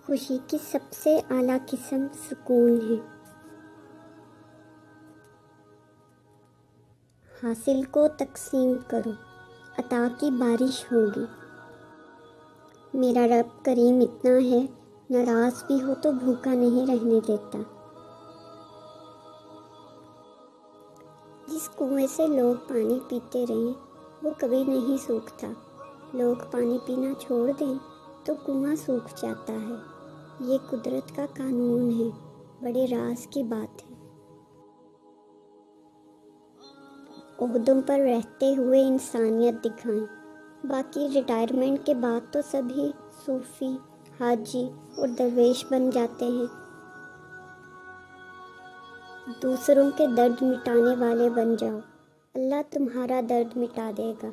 خوشی کی سب سے اعلیٰ قسم سکون ہے۔ حاصل کو تقسیم کرو، عطا کی بارش ہوگی۔ میرا رب کریم اتنا ہے، ناراض بھی ہو تو بھوکا نہیں رہنے دیتا۔ جس کنویں سے لوگ پانی پیتے رہیں وہ کبھی نہیں سوکھتا، لوگ پانی پینا چھوڑ دیں تو کنواں سوکھ جاتا ہے۔ یہ قدرت کا قانون ہے، بڑے راز کی بات ہے۔ عہدوں پر رہتے ہوئے انسانیت دکھائیں، باقی ریٹائرمنٹ کے بعد تو سبھی صوفی، حاجی اور درویش بن جاتے ہیں۔ دوسروں کے درد مٹانے والے بن جاؤ، اللہ تمہارا درد مٹا دے گا۔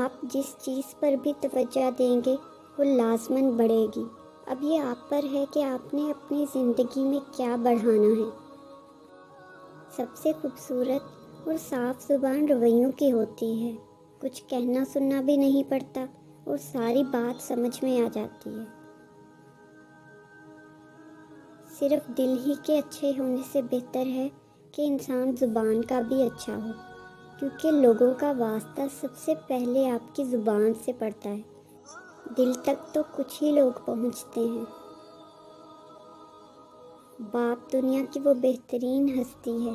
آپ جس چیز پر بھی توجہ دیں گے وہ لازماً بڑھے گی۔ اب یہ آپ پر ہے کہ آپ نے اپنی زندگی میں کیا بڑھانا ہے۔ سب سے خوبصورت اور صاف زبان رویوں کی ہوتی ہے، کچھ کہنا سننا بھی نہیں پڑتا اور ساری بات سمجھ میں آ جاتی ہے۔ صرف دل ہی کے اچھے ہونے سے بہتر ہے کہ انسان زبان کا بھی اچھا ہو، کیونکہ لوگوں کا واسطہ سب سے پہلے آپ کی زبان سے پڑتا ہے۔ دل تک تو کچھ ہی لوگ پہنچتے ہیں۔ باپ دنیا کی وہ بہترین ہستی ہے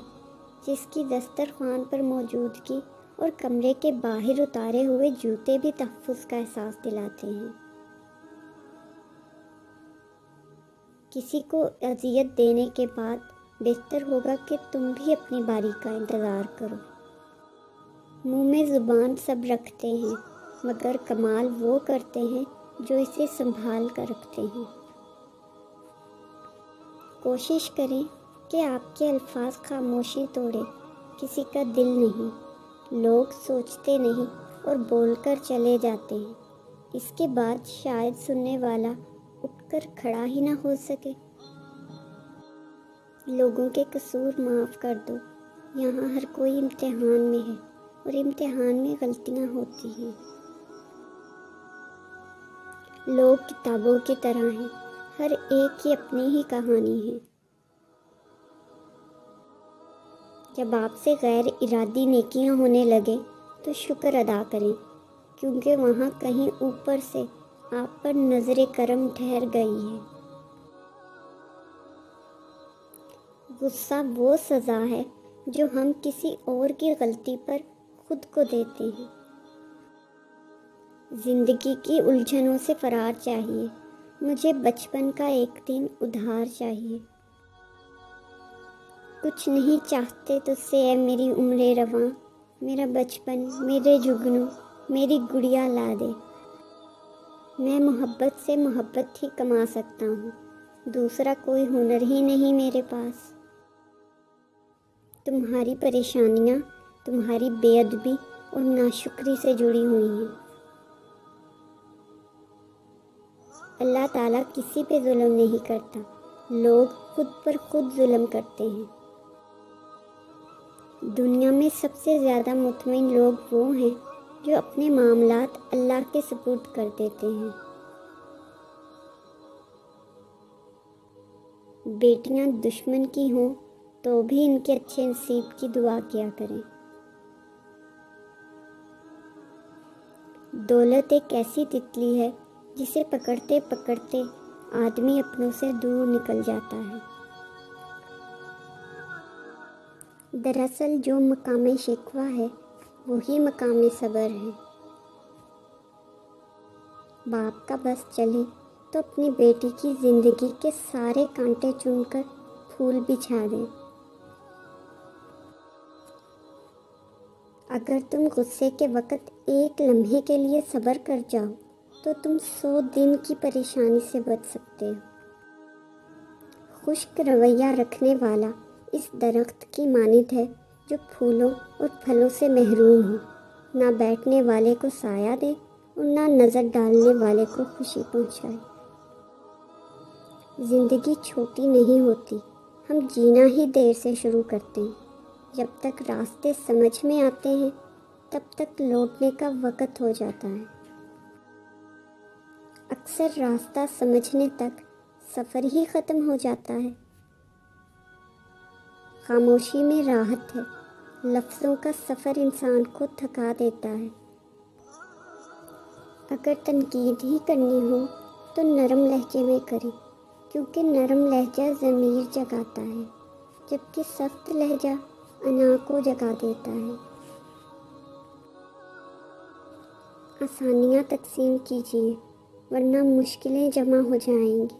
جس کی دسترخوان پر موجودگی اور کمرے کے باہر اتارے ہوئے جوتے بھی تحفظ کا احساس دلاتے ہیں۔ کسی کو اذیت دینے کے بعد بہتر ہوگا کہ تم بھی اپنی باری کا انتظار کرو۔ منہ میں زبان سب رکھتے ہیں، مگر کمال وہ کرتے ہیں جو اسے سنبھال کر رکھتے ہیں۔ کوشش کریں کہ آپ کے الفاظ خاموشی توڑیں، کسی کا دل نہیں۔ لوگ سوچتے نہیں اور بول کر چلے جاتے ہیں، اس کے بعد شاید سننے والا اٹھ کر کھڑا ہی نہ ہو سکے۔ لوگوں کے قصور معاف کر دو، یہاں ہر کوئی امتحان میں ہے اور امتحان میں غلطیاں ہوتی ہیں۔ لوگ کتابوں کی طرح ہیں، ہر ایک کی اپنی ہی کہانی ہے۔ جب آپ سے غیر ارادی نیکیاں ہونے لگے تو شکر ادا کریں، کیونکہ وہاں کہیں اوپر سے آپ پر نظر کرم ٹھہر گئی ہے۔ غصہ وہ سزا ہے جو ہم کسی اور کی غلطی پر خود کو دیتے ہیں۔ زندگی کی الجھنوں سے فرار چاہیے، مجھے بچپن کا ایک دن ادھار چاہیے۔ کچھ نہیں چاہتے تجھ سے اے میری عمر رواں، میرا بچپن، میرے جگنو، میری گڑیا لا دے۔ میں محبت سے محبت ہی کما سکتا ہوں، دوسرا کوئی ہنر ہی نہیں میرے پاس۔ تمہاری پریشانیاں تمہاری بے ادبی اور ناشکری سے جڑی ہوئی ہیں۔ اللہ تعالیٰ کسی پہ ظلم نہیں کرتا، لوگ خود پر خود ظلم کرتے ہیں۔ دنیا میں سب سے زیادہ مطمئن لوگ وہ ہیں جو اپنے معاملات اللہ کے سپرد کر دیتے ہیں۔ بیٹیاں دشمن کی ہوں تو بھی ان کے اچھے نصیب کی دعا کیا کریں۔ دولت ایک ایسی تتلی ہے جسے پکڑتے پکڑتے آدمی اپنوں سے دور نکل جاتا ہے۔ دراصل جو مقام شکوہ ہے وہی مقام صبر ہے۔ باپ کا بس چلے تو اپنی بیٹی کی زندگی کے سارے کانٹے چن کر پھول بچھا دیں۔ اگر تم غصے کے وقت ایک لمحے کے لیے صبر کر جاؤ تو تم 100 دن کی پریشانی سے بچ سکتے ہو۔ خشک رویہ رکھنے والا اس درخت کی مانند ہے جو پھولوں اور پھلوں سے محروم ہو، نہ بیٹھنے والے کو سایہ دے اور نہ نظر ڈالنے والے کو خوشی پہنچائے۔ زندگی چھوٹی نہیں ہوتی، ہم جینا ہی دیر سے شروع کرتے ہیں۔ جب تک راستے سمجھ میں آتے ہیں تب تک لوٹنے کا وقت ہو جاتا ہے۔ اکثر راستہ سمجھنے تک سفر ہی ختم ہو جاتا ہے۔ خاموشی میں راحت ہے، لفظوں کا سفر انسان کو تھکا دیتا ہے۔ اگر تنقید ہی کرنی ہو تو نرم لہجے میں کریں، کیونکہ نرم لہجہ ضمیر جگاتا ہے، جبکہ سخت لہجہ انا کو جگا دیتا ہے۔ آسانیاں تقسیم کیجیے، ورنہ مشکلیں جمع ہو جائیں گی۔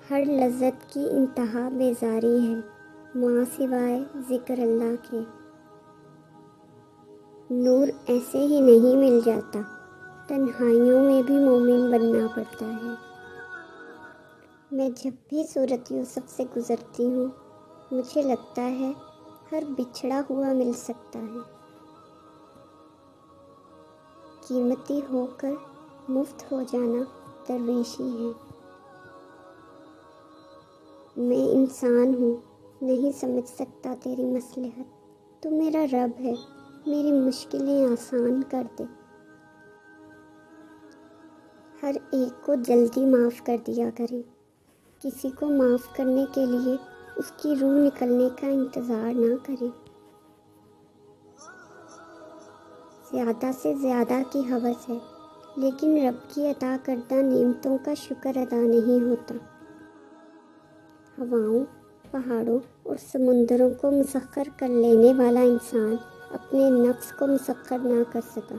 ہر لذت کی انتہا بیزاری ہے، ماں سوائے ذکر اللہ کے۔ نور ایسے ہی نہیں مل جاتا، تنہائیوں میں بھی مومن بننا پڑتا ہے۔ میں جب بھی سورۃ یوسف سے گزرتی ہوں، مجھے لگتا ہے ہر بچھڑا ہوا مل سکتا ہے۔ قیمتی ہو کر مفت ہو جانا درویشی ہے۔ میں انسان ہوں، نہیں سمجھ سکتا تیری مصلحت، تو میرا رب ہے، میری مشکلیں آسان کر دے۔ ہر ایک کو جلدی معاف کر دیا کریں، کسی کو معاف کرنے کے لیے اس کی روح نکلنے کا انتظار نہ کریں۔ زیادہ سے زیادہ کی ہوس ہے، لیکن رب کی عطا کردہ نعمتوں کا شکر ادا نہیں ہوتا۔ ہواؤں، پہاڑوں اور سمندروں کو مسخر کر لینے والا انسان اپنے نفس کو مسخر نہ کر سکا۔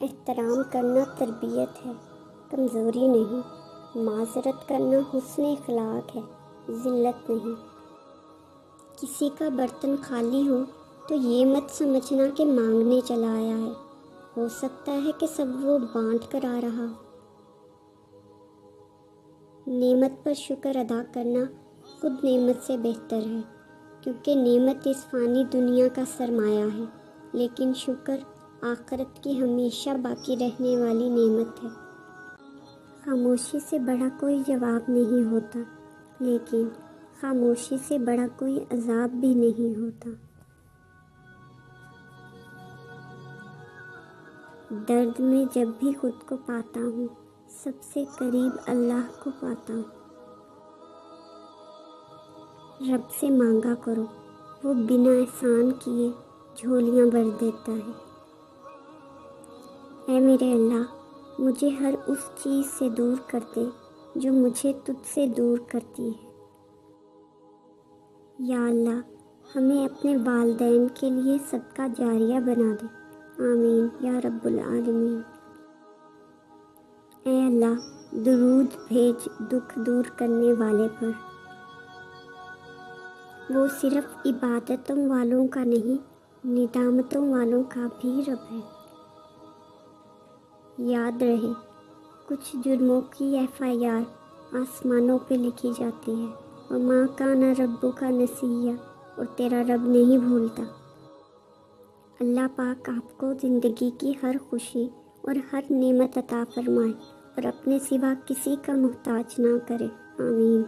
احترام کرنا تربیت ہے، کمزوری نہیں۔ معذرت کرنا حسن اخلاق ہے، ذلت نہیں۔ کسی کا برتن خالی ہو تو یہ مت سمجھنا کہ مانگنے چلا آیا ہے، ہو سکتا ہے کہ سب وہ بانٹ کر آ رہا ہو۔ نعمت پر شکر ادا کرنا خود نعمت سے بہتر ہے، کیونکہ نعمت اس فانی دنیا کا سرمایہ ہے، لیکن شکر آخرت کی ہمیشہ باقی رہنے والی نعمت ہے۔ خاموشی سے بڑا کوئی جواب نہیں ہوتا، لیکن خاموشی سے بڑا کوئی عذاب بھی نہیں ہوتا۔ درد میں جب بھی خود کو پاتا ہوں، سب سے قریب اللہ کو پاتا ہوں۔ رب سے مانگا کرو، وہ بنا احسان کیے جھولیاں بھر دیتا ہے۔ اے میرے اللہ، مجھے ہر اس چیز سے دور کر دے جو مجھے تجھ سے دور کرتی ہے۔ یا اللہ، ہمیں اپنے والدین کے لیے صدقہ جاریہ بنا دے، آمین یا رب العالمین۔ اے اللہ، درود بھیج دکھ دور کرنے والے پر۔ وہ صرف عبادتوں والوں کا نہیں، ندامتوں والوں کا بھی رب ہے۔ یاد رہے، کچھ جرموں کی FIR آسمانوں پہ لکھی جاتی ہے، وَمَا كَانَ رَبُّكَ نَسِيًّا، اور تیرا رب نہیں بھولتا۔ اللہ پاک آپ کو زندگی کی ہر خوشی اور ہر نعمت عطا فرمائے اور اپنے سوا کسی کا محتاج نہ کرے، آمین۔